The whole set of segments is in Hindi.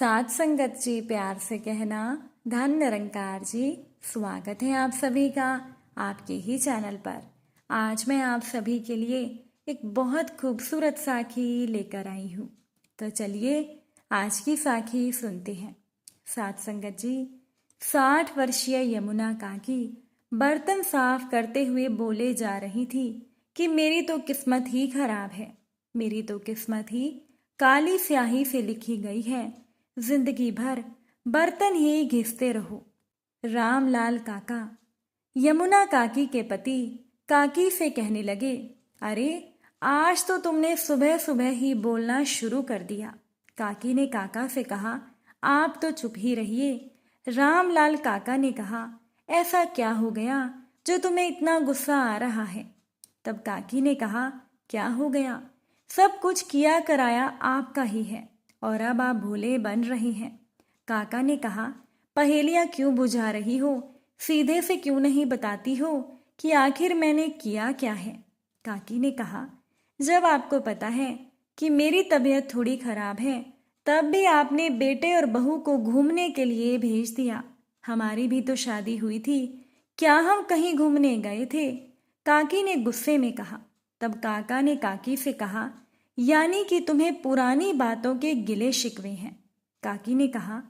साथ संगत जी प्यार से कहना, धन निरंकार जी। स्वागत है आप सभी का आपके ही चैनल पर। आज मैं आप सभी के लिए एक बहुत खूबसूरत साखी लेकर आई हूँ। तो चलिए आज की साखी सुनते हैं। साथ संगत जी, 60 वर्षीय यमुना काकी बर्तन साफ करते हुए बोले जा रही थी कि मेरी तो किस्मत ही खराब है, मेरी तो किस्मत ही काली स्याही से लिखी गई है। जिंदगी भर बर्तन ही घिसते रहो। रामलाल काका यमुना काकी के पति काकी से कहने लगे, अरे आज तो तुमने सुबह सुबह ही बोलना शुरू कर दिया। काकी ने काका से कहा, आप तो चुप ही रहिए। रामलाल काका ने कहा, ऐसा क्या हो गया जो तुम्हें इतना गुस्सा आ रहा है? तब काकी ने कहा, क्या हो गया, सब कुछ किया कराया आपका ही है और अब आप भोले बन रही हैं। काका ने कहा, पहेलियां क्यों बुझा रही हो, सीधे से क्यों नहीं बताती हो कि आखिर मैंने किया क्या है? काकी ने कहा, जब आपको पता है कि मेरी तबीयत थोड़ी खराब है, तब भी आपने बेटे और बहू को घूमने के लिए भेज दिया। हमारी भी तो शादी हुई थी, क्या हम कहीं घूमने गए थे? काकी ने गुस्से में कहा। तब काका ने काकी से कहा, यानी कि तुम्हें पुरानी बातों के गिले शिकवे हैं। काकी ने कहा,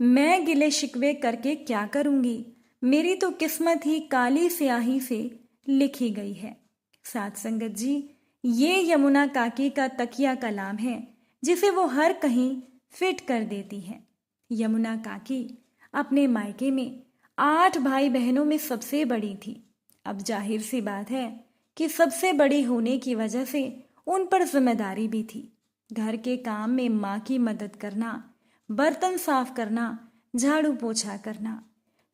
मैं गिले शिकवे करके क्या करूंगी, मेरी तो किस्मत ही काली स्याही से लिखी गई है। साथ संगत जी, ये यमुना काकी का तकिया कलाम है जिसे वो हर कहीं फिट कर देती है। यमुना काकी अपने मायके में 8 भाई बहनों में सबसे बड़ी थी। अब जाहिर सी बात है कि सबसे बड़ी होने की वजह से उन पर जिम्मेदारी भी थी। घर के काम में माँ की मदद करना, बर्तन साफ करना, झाड़ू पोछा करना।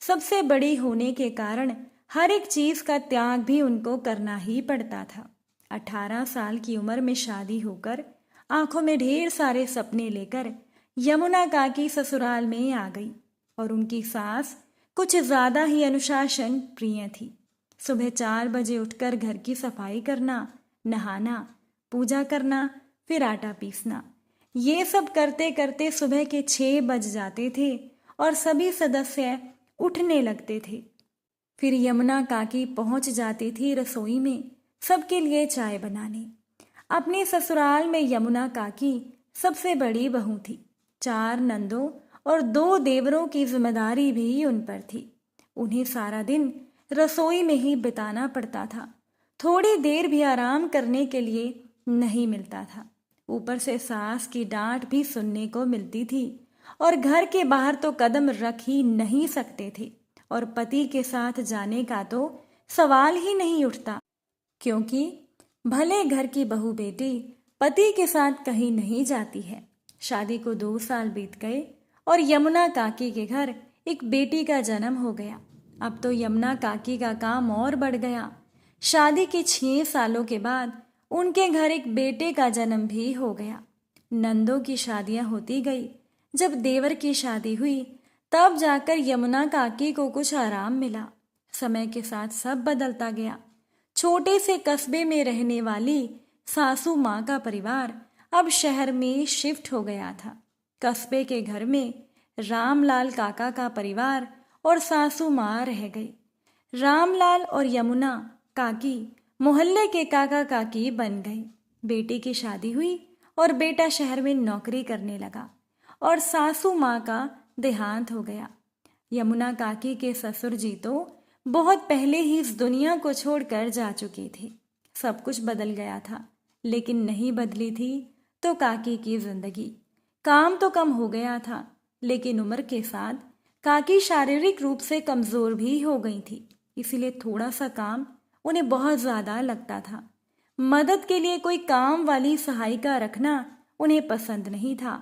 सबसे बड़ी होने के कारण हर एक चीज का त्याग भी उनको करना ही पड़ता था। 18 साल की उम्र में शादी होकर आंखों में ढेर सारे सपने लेकर यमुना काकी ससुराल में आ गई और उनकी सास कुछ ज्यादा ही अनुशासन प्रिय थी। सुबह 4 बजे उठकर घर की सफाई करना, नहाना, पूजा करना, फिर आटा पीसना, ये सब करते करते सुबह के 6 बज जाते थे और सभी सदस्य उठने लगते थे। फिर यमुना काकी पहुंच जाती थी रसोई में सबके लिए चाय बनाने। अपने ससुराल में यमुना काकी सबसे बड़ी बहू थी। 4 नंदों और 2 देवरों की जिम्मेदारी भी उन पर थी। उन्हें सारा दिन रसोई में ही बिताना पड़ता था। थोड़ी देर भी आराम करने के लिए नहीं मिलता था। ऊपर से सास की डांट भी सुनने को मिलती थी और घर के बाहर तो कदम रख ही नहीं सकते थे और पति के साथ जाने का तो सवाल ही नहीं उठता, क्योंकि भले घर की बहू बेटी पति के साथ कहीं नहीं जाती है। शादी को 2 साल बीत गए और यमुना काकी के घर एक बेटी का जन्म हो गया। अब तो यमुना काकी का काम और बढ़ गया। शादी के 6 सालों के बाद उनके घर एक बेटे का जन्म भी हो गया। नंदों की शादियां होती गई। जब देवर की शादी हुई तब जाकर यमुना काकी को कुछ आराम मिला। समय के साथ सब बदलता गया। छोटे से कस्बे में रहने वाली सासू माँ का परिवार अब शहर में शिफ्ट हो गया था। कस्बे के घर में रामलाल काका का परिवार और सासू माँ रह गई। रामलाल और यमुना काकी मोहल्ले के काका काकी बन गए। बेटी की शादी हुई और बेटा शहर में नौकरी करने लगा और सासू माँ का देहांत हो गया। यमुना काकी के ससुर जी तो बहुत पहले ही इस दुनिया को छोड़कर जा चुके थे। सब कुछ बदल गया था, लेकिन नहीं बदली थी तो काकी की जिंदगी। काम तो कम हो गया था, लेकिन उम्र के साथ काकी शारीरिक रूप से कमजोर भी हो गई थी, इसीलिए थोड़ा सा काम उन्हें बहुत ज्यादा लगता था। मदद के लिए कोई काम वाली सहायिका रखना उन्हें पसंद नहीं था।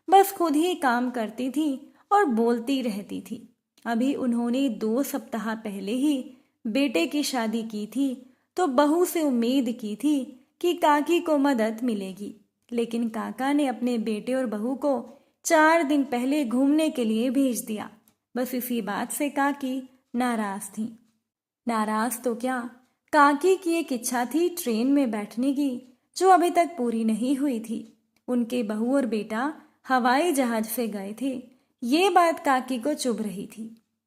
बस खुद ही काम करती थी और बोलती रहती थी। अभी उन्होंने 2 सप्ताह पहले ही बेटे की शादी की थी तो बहू से उम्मीद की थी कि काकी को मदद मिलेगी, लेकिन काका ने अपने बेटे और बहू को 4 दिन पहले घूमने के लिए भेज दिया। बस इसी बात से काकी नाराज थी। नाराज तो क्या, काकी की एक इच्छा थी ट्रेन में बैठने की, जो अभी तक पूरी नहीं हुई थी। उनके बहू और बेटा हवाई जहाज से गए थे, ये बात काकी को चुभ रही थी।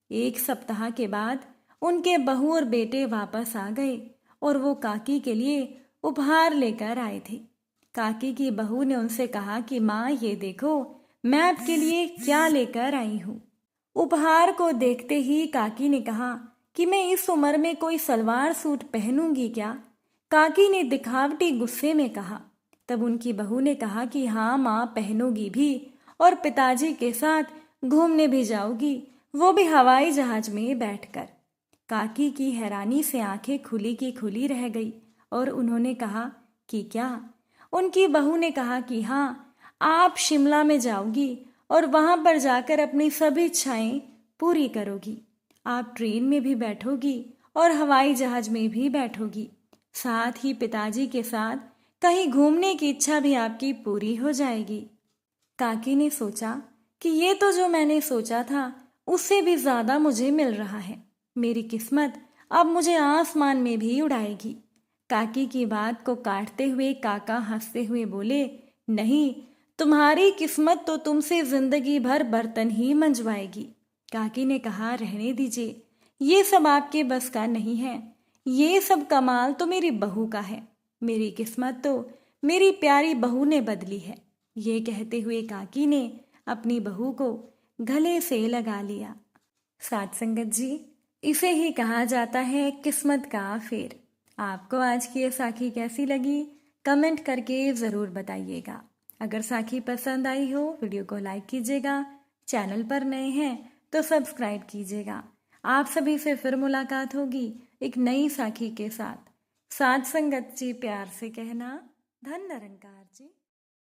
1 सप्ताह के बाद उनके बहू और बेटे वापस आ गए और वो काकी के लिए उपहार लेकर आए थे। काकी की बहू ने उनसे कहा कि माँ, ये देखो मैं आपके लिए क्या लेकर आई हूँ। उपहार को देखते ही काकी ने कहा कि मैं इस उम्र में कोई सलवार सूट पहनूंगी क्या? काकी ने दिखावटी गुस्से में कहा। तब उनकी बहू ने कहा कि हाँ माँ, पहनोगी भी और पिताजी के साथ घूमने भी जाओगी, वो भी हवाई जहाज में बैठकर। काकी की हैरानी से आंखें खुली की खुली रह गई और उन्होंने कहा कि क्या? उनकी बहू ने कहा कि हाँ, आप शिमला में जाओगी और वहां पर जाकर अपनी सभी इच्छाएं पूरी करोगी। आप ट्रेन में भी बैठोगी और हवाई जहाज में भी बैठोगी। साथ ही पिताजी के साथ कहीं घूमने की इच्छा भी आपकी पूरी हो जाएगी। काकी ने सोचा कि ये तो जो मैंने सोचा था उससे भी ज्यादा मुझे मिल रहा है। मेरी किस्मत अब मुझे आसमान में भी उड़ाएगी। काकी की बात को काटते हुए काका हंसते हुए बोले, नहीं, तुम्हारी किस्मत तो तुमसे जिंदगी भर बर्तन ही मंजवाएगी। काकी ने कहा, रहने दीजिए, ये सब आपके बस का नहीं है। ये सब कमाल तो मेरी बहू का है। मेरी किस्मत तो मेरी प्यारी बहू ने बदली है। ये कहते हुए काकी ने अपनी बहू को गले से लगा लिया। साथ संगत जी, इसे ही कहा जाता है किस्मत का फेर। आपको आज की ये साखी कैसी लगी, कमेंट करके ज़रूर बताइएगा। अगर साखी पसंद आई हो, वीडियो को लाइक कीजिएगा। चैनल पर नए हैं तो सब्सक्राइब कीजिएगा। आप सभी से फिर मुलाकात होगी एक नई साखी के साथ। साथ संगत जी, प्यार से कहना, धन निरंकार जी।